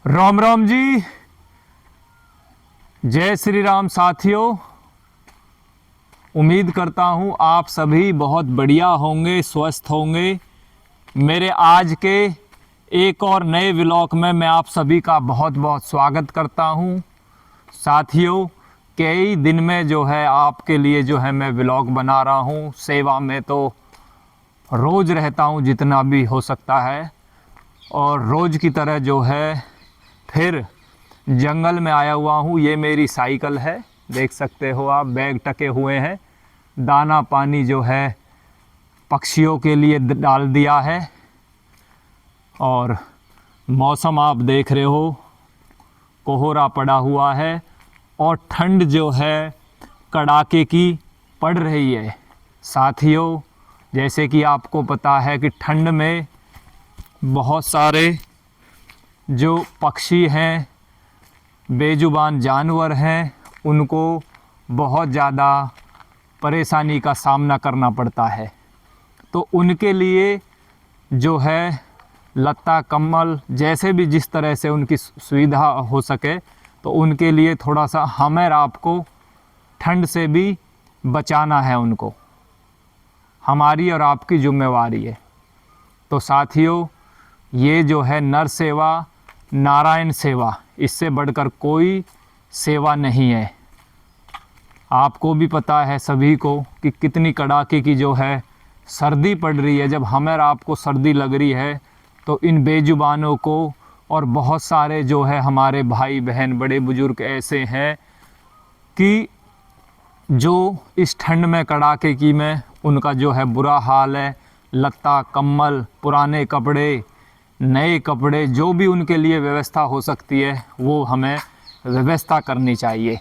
राम राम जी। जय श्री राम साथियों। उम्मीद करता हूँ आप सभी बहुत बढ़िया होंगे, स्वस्थ होंगे। मेरे आज के एक और नए व्लॉग में मैं आप सभी का बहुत बहुत स्वागत करता हूँ। साथियों, कई दिन में जो है आपके लिए जो है मैं व्लॉग बना रहा हूँ। सेवा में तो रोज़ रहता हूँ जितना भी हो सकता है, और रोज़ की तरह जो है फिर जंगल में आया हुआ हूँ। ये मेरी साइकिल है, देख सकते हो आप, बैग टके हुए हैं। दाना पानी जो है पक्षियों के लिए डाल दिया है, और मौसम आप देख रहे हो, कोहरा पड़ा हुआ है और ठंड जो है कड़ाके की पड़ रही है। साथियों, जैसे कि आपको पता है कि ठंड में बहुत सारे जो पक्षी हैं, बेजुबान जानवर हैं, उनको बहुत ज़्यादा परेशानी का सामना करना पड़ता है। तो उनके लिए जो है लत्ता कम्बल जैसे भी जिस तरह से उनकी सुविधा हो सके, तो उनके लिए थोड़ा सा हमें आपको ठंड से भी बचाना है। उनको हमारी और आपकी जिम्मेवारी है। तो साथियों, ये जो है नर सेवा नारायण सेवा, इससे बढ़कर कोई सेवा नहीं है। आपको भी पता है सभी को कि कितनी कड़ाके की जो है सर्दी पड़ रही है। जब हमें आपको सर्दी लग रही है तो इन बेजुबानों को, और बहुत सारे जो है हमारे भाई बहन बड़े बुजुर्ग ऐसे हैं कि जो इस ठंड में कड़ाके की में उनका जो है बुरा हाल है। लत्ता कम्बल, पुराने कपड़े, नए कपड़े, जो भी उनके लिए व्यवस्था हो सकती है वो हमें व्यवस्था करनी चाहिए।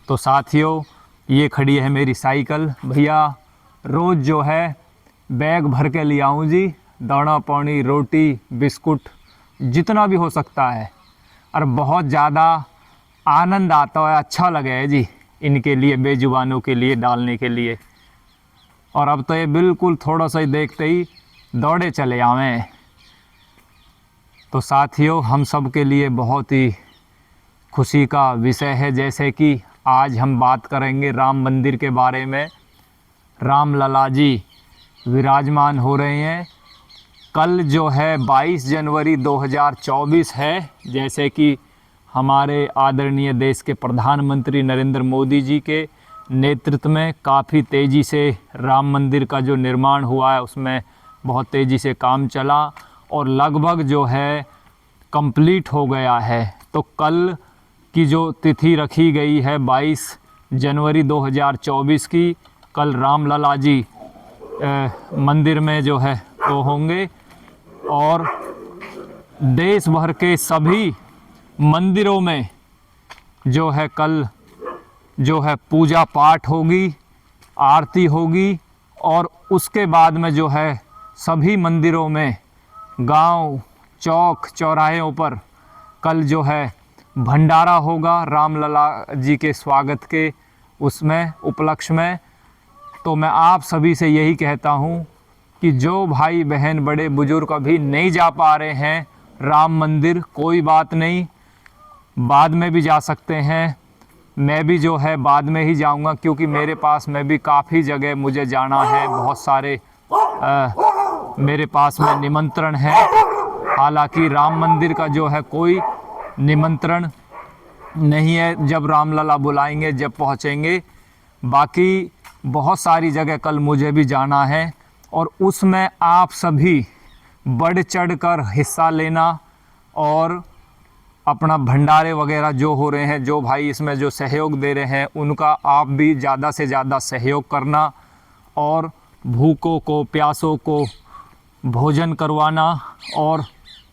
तो साथियों, ये खड़ी है मेरी साइकिल। भैया रोज़ जो है बैग भर के ले आऊँ जी, दाना पानी, रोटी, बिस्कुट, जितना भी हो सकता है। और बहुत ज़्यादा आनंद आता है, अच्छा लगे है जी इनके लिए, बेजुबानों के लिए डालने के लिए। और अब तो ये बिल्कुल थोड़ा सा ही देखते ही दौड़े चले आवें। तो साथियों, हम सब के लिए बहुत ही खुशी का विषय है, जैसे कि आज हम बात करेंगे राम मंदिर के बारे में। राम लला जी विराजमान हो रहे हैं। कल जो है 22 जनवरी 2024 है, जैसे कि हमारे आदरणीय देश के प्रधानमंत्री नरेंद्र मोदी जी के नेतृत्व में काफ़ी तेज़ी से राम मंदिर का जो निर्माण हुआ है उसमें बहुत तेज़ी से काम चला और लगभग जो है कंप्लीट हो गया है। तो कल की जो तिथि रखी गई है 22 जनवरी 2024 की, कल रामलला जी मंदिर में जो है तो होंगे, और देश भर के सभी मंदिरों में जो है कल जो है पूजा पाठ होगी, आरती होगी, और उसके बाद में जो है सभी मंदिरों में, गांव, चौक, चौराहों पर कल जो है भंडारा होगा रामलला जी के स्वागत के उसमें उपलक्ष्य में। तो मैं आप सभी से यही कहता हूँ कि जो भाई बहन बड़े बुजुर्ग अभी नहीं जा पा रहे हैं राम मंदिर, कोई बात नहीं, बाद में भी जा सकते हैं। मैं भी जो है बाद में ही जाऊंगा, क्योंकि मेरे पास में भी काफ़ी जगह मुझे जाना है। बहुत सारे मेरे पास में निमंत्रण है। हालांकि राम मंदिर का जो है कोई निमंत्रण नहीं है, जब रामलला बुलाएंगे जब पहुंचेंगे। बाकी बहुत सारी जगह कल मुझे भी जाना है, और उसमें आप सभी बढ़ चढ़ कर हिस्सा लेना, और अपना भंडारे वगैरह जो हो रहे हैं, जो भाई इसमें जो सहयोग दे रहे हैं उनका आप भी ज़्यादा से ज़्यादा सहयोग करना, और भूखों को, प्यासों को भोजन करवाना। और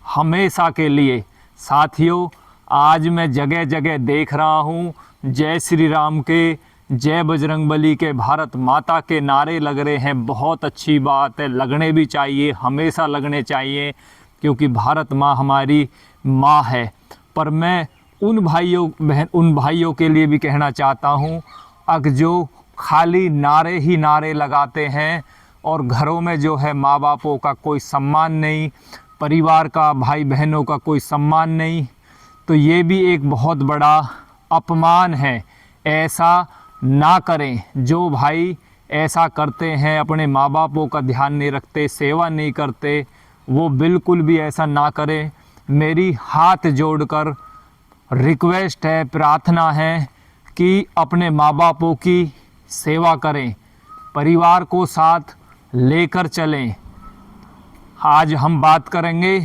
हमेशा के लिए साथियों, आज मैं जगह जगह देख रहा हूँ जय श्री राम के, जय बजरंगबली के, भारत माता के नारे लग रहे हैं। बहुत अच्छी बात है, लगने भी चाहिए, हमेशा लगने चाहिए, क्योंकि भारत माँ हमारी माँ है। पर मैं उन भाइयों के लिए भी कहना चाहता हूँ अगर जो खाली नारे ही नारे लगाते हैं, और घरों में जो है माँ बापों का कोई सम्मान नहीं, परिवार का, भाई बहनों का कोई सम्मान नहीं, तो ये भी एक बहुत बड़ा अपमान है। ऐसा ना करें। जो भाई ऐसा करते हैं, अपने माँ बापों का ध्यान नहीं रखते, सेवा नहीं करते, वो बिल्कुल भी ऐसा ना करें। मेरी हाथ जोड़कर रिक्वेस्ट है, प्रार्थना है कि अपने माँ बापों की सेवा करें, परिवार को साथ लेकर चलें। आज हम बात करेंगे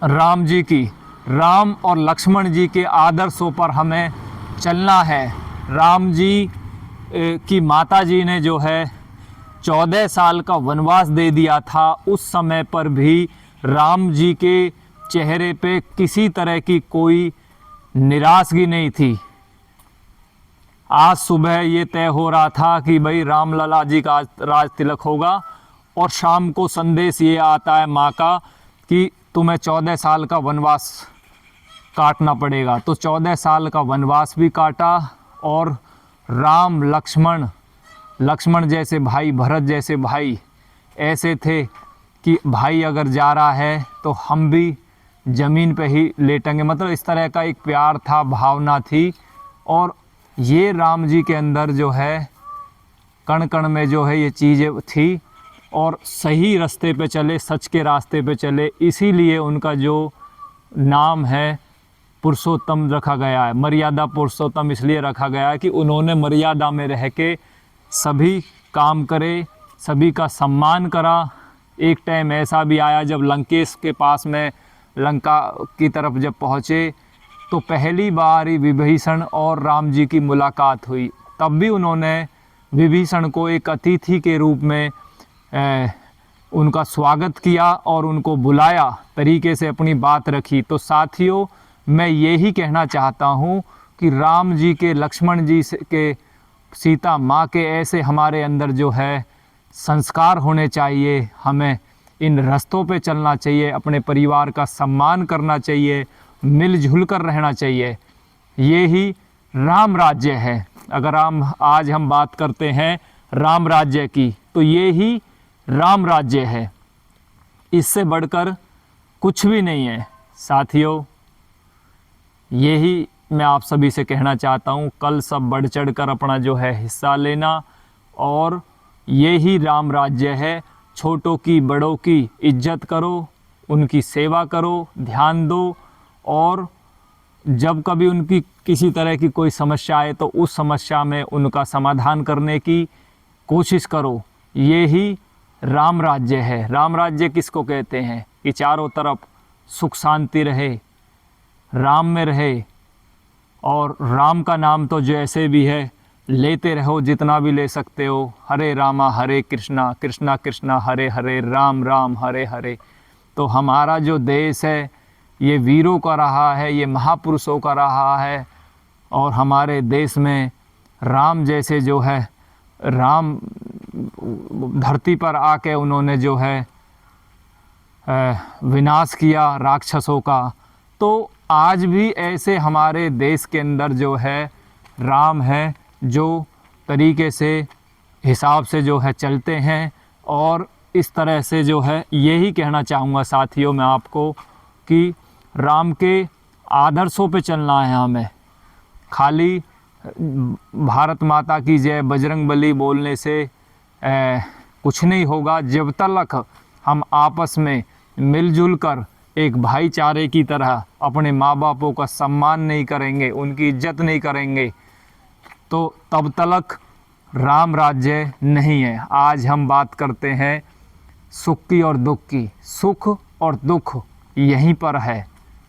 राम जी की। राम और लक्ष्मण जी के आदर्शों पर हमें चलना है। राम जी की माता जी ने जो है 14 साल का वनवास दे दिया था। उस समय पर भी राम जी के चेहरे पे किसी तरह की कोई निराशगी नहीं थी। आज सुबह ये तय हो रहा था कि भाई रामलला जी का आज राज तिलक होगा, और शाम को संदेश ये आता है माँ का कि तुम्हें 14 साल का वनवास काटना पड़ेगा। तो 14 साल का वनवास भी काटा, और राम लक्ष्मण जैसे भाई, भरत जैसे भाई ऐसे थे कि भाई अगर जा रहा है तो हम भी ज़मीन पे ही लेटेंगे। मतलब इस तरह का एक प्यार था, भावना थी। और ये राम जी के अंदर जो है कण कण में जो है ये चीज़ें थी, और सही रास्ते पे चले, सच के रास्ते पे चले। इसीलिए उनका जो नाम है पुरुषोत्तम रखा गया है। मर्यादा पुरुषोत्तम इसलिए रखा गया है कि उन्होंने मर्यादा में रह के सभी काम करे, सभी का सम्मान करा। एक टाइम ऐसा भी आया जब लंकेश के पास में, लंका की तरफ जब पहुँचे, तो पहली बार ही विभीषण और राम जी की मुलाकात हुई। तब भी उन्होंने विभीषण को एक अतिथि के रूप में उनका स्वागत किया और उनको बुलाया, तरीके से अपनी बात रखी। तो साथियों, मैं यही कहना चाहता हूँ कि राम जी के, लक्ष्मण जी के, सीता माँ के ऐसे हमारे अंदर जो है संस्कार होने चाहिए। हमें इन रास्तों पे चलना चाहिए, अपने परिवार का सम्मान करना चाहिए, मिलजुल कर रहना चाहिए। ये ही राम राज्य है। अगर आज हम बात करते हैं राम राज्य की, तो ये ही राम राज्य है। इससे बढ़कर कुछ भी नहीं है। साथियों, यही मैं आप सभी से कहना चाहता हूँ। कल सब बढ़ चढ़ कर अपना जो है हिस्सा लेना, और ये ही राम राज्य है। छोटों की, बड़ों की इज्जत करो, उनकी सेवा करो, ध्यान दो, और जब कभी उनकी किसी तरह की कोई समस्या आए तो उस समस्या में उनका समाधान करने की कोशिश करो। ये ही राम राज्य है। राम राज्य किसको कहते हैं कि चारों तरफ सुख शांति रहे, राम में रहे। और राम का नाम तो जैसे भी है लेते रहो, जितना भी ले सकते हो। हरे रामा हरे कृष्णा, कृष्णा कृष्णा हरे हरे, राम राम हरे हरे। तो हमारा जो देश है ये वीरों का रहा है, ये महापुरुषों का रहा है। और हमारे देश में राम जैसे जो है, राम धरती पर आके उन्होंने जो है विनाश किया राक्षसों का। तो आज भी ऐसे हमारे देश के अंदर जो है राम है, जो तरीके से हिसाब से जो है चलते हैं। और इस तरह से जो है यही कहना चाहूँगा साथियों मैं आपको कि राम के आदर्शों पे चलना है हमें। खाली भारत माता की जय, बजरंगबली बोलने से कुछ नहीं होगा। जब तक हम आपस में मिलजुल कर एक भाईचारे की तरह अपने माँ बापों का सम्मान नहीं करेंगे, उनकी इज्जत नहीं करेंगे, तो तब तक राम राज्य नहीं है। आज हम बात करते हैं सुख की और दुख की। सुख और दुख यहीं पर है।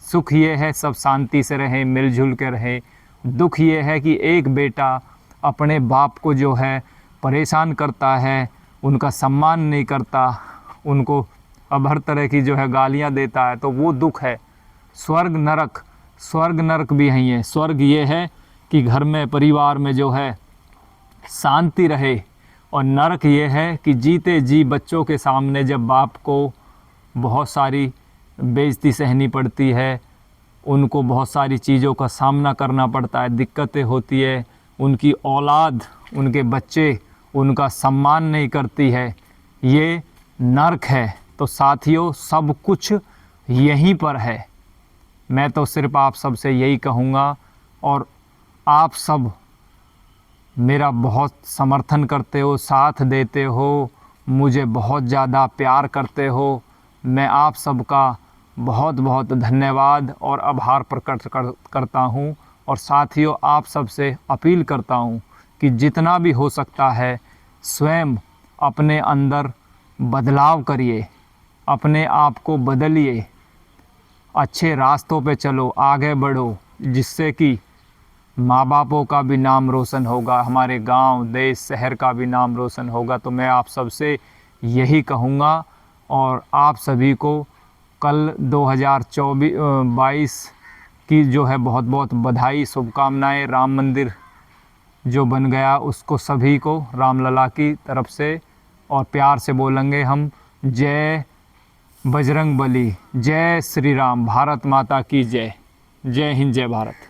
सुख ये है सब शांति से रहें, मिलजुल के रहें। दुख ये है कि एक बेटा अपने बाप को जो है परेशान करता है, उनका सम्मान नहीं करता, उनको अब हर तरह की जो है गालियाँ देता है, तो वो दुख है। स्वर्ग नरक भी यही है। स्वर्ग ये है कि घर में, परिवार में जो है शांति रहे, और नरक ये है कि जीते जी बच्चों के सामने जब बाप को बहुत सारी बेइज्जती सहनी पड़ती है, उनको बहुत सारी चीज़ों का सामना करना पड़ता है, दिक्कतें होती है, उनकी औलाद, उनके बच्चे उनका सम्मान नहीं करती है, ये नरक है। तो साथियों, सब कुछ यहीं पर है। मैं तो सिर्फ आप सब से यही कहूँगा, और आप सब मेरा बहुत समर्थन करते हो, साथ देते हो, मुझे बहुत ज़्यादा प्यार करते हो। मैं आप सबका बहुत बहुत धन्यवाद और आभार प्रकट करता हूँ। और साथियों, आप सबसे अपील करता हूँ कि जितना भी हो सकता है स्वयं अपने अंदर बदलाव करिए, अपने आप को बदलिए, अच्छे रास्तों पे चलो, आगे बढ़ो, जिससे कि माँ बापों का भी नाम रोशन होगा, हमारे गांव, देश, शहर का भी नाम रोशन होगा। तो मैं आप सबसे यही कहूँगा, और आप सभी को कल 2022 की जो है बहुत बहुत बधाई, शुभकामनाएं। राम मंदिर जो बन गया उसको सभी को रामलला की तरफ से, और प्यार से बोलेंगे हम, जय बजरंग बली, जय श्री राम, भारत माता की जय। जय हिंद, जय भारत।